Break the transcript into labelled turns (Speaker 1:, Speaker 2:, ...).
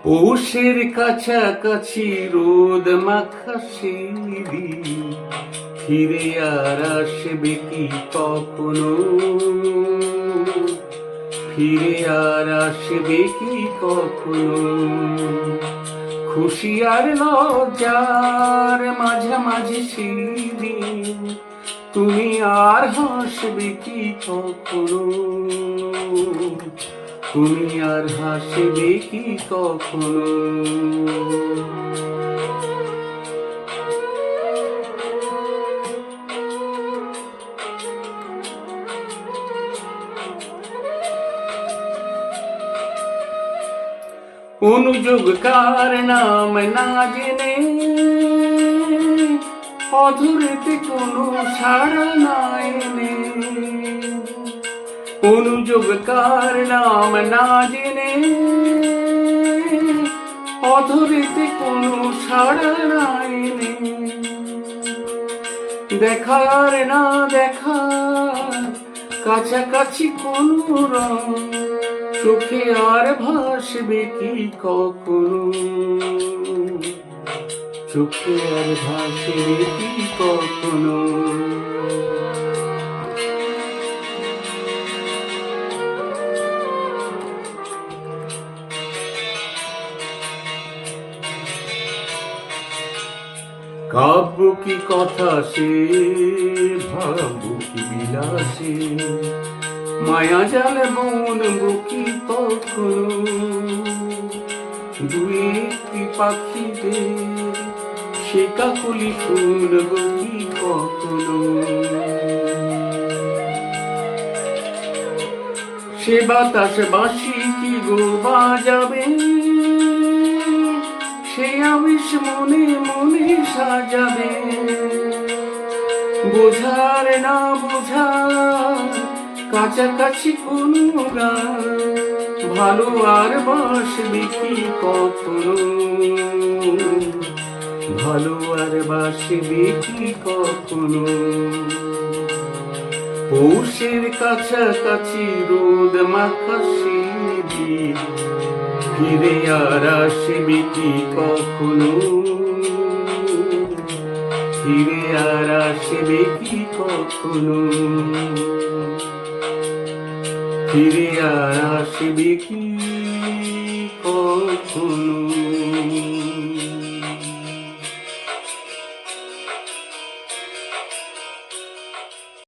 Speaker 1: পৌষের কাছাকাছি রোদ মাখা সেদিন ফিরে আর আসবে কি কখনো? ফিরে আর আসবে কি কখনো? খুশি আর লজ্জার মাঝামাঝি সেদিন তুমি আর হাসবে কি কখনো? তুমি আর হাসবে কি কখনো? অনুযোগকার নাম না জেনে অধুরেতে কোনো সাড়া নাই এনে। অনুযোগকার নাম না জেনে অধুরেতে কোনো সাড়া নাই এনে। দেখার না দেখা কাছাকাছি কোনো রং চোখে আর ভাসবে কি কখনো? চোখে আর ভাসবে কি কখনো? কাব্য কি কথা সে ভাবব কি বিলাসে মায়া জালে মন বুকি কখনো? দুই একটি পাখিদের সে কাকলি শুনব কি কখনো? সে বাতাস বাঁশি কি গো বাজাবে সে আবেশ মনে মনে সাজাবে। বোঝার না বোঝার কাছাকাছি কোনো গান ভালো আর বাসবে কি কখনো? ভালো আর বাসবে কি কখনো? পৌষের কাছাকাছি রোদ মাখা সেদিন ফিরে আর আসবে কি কখনো? ফিরে আর আসবে কি কখনো? ফিরে আর আসবে কি কখনো?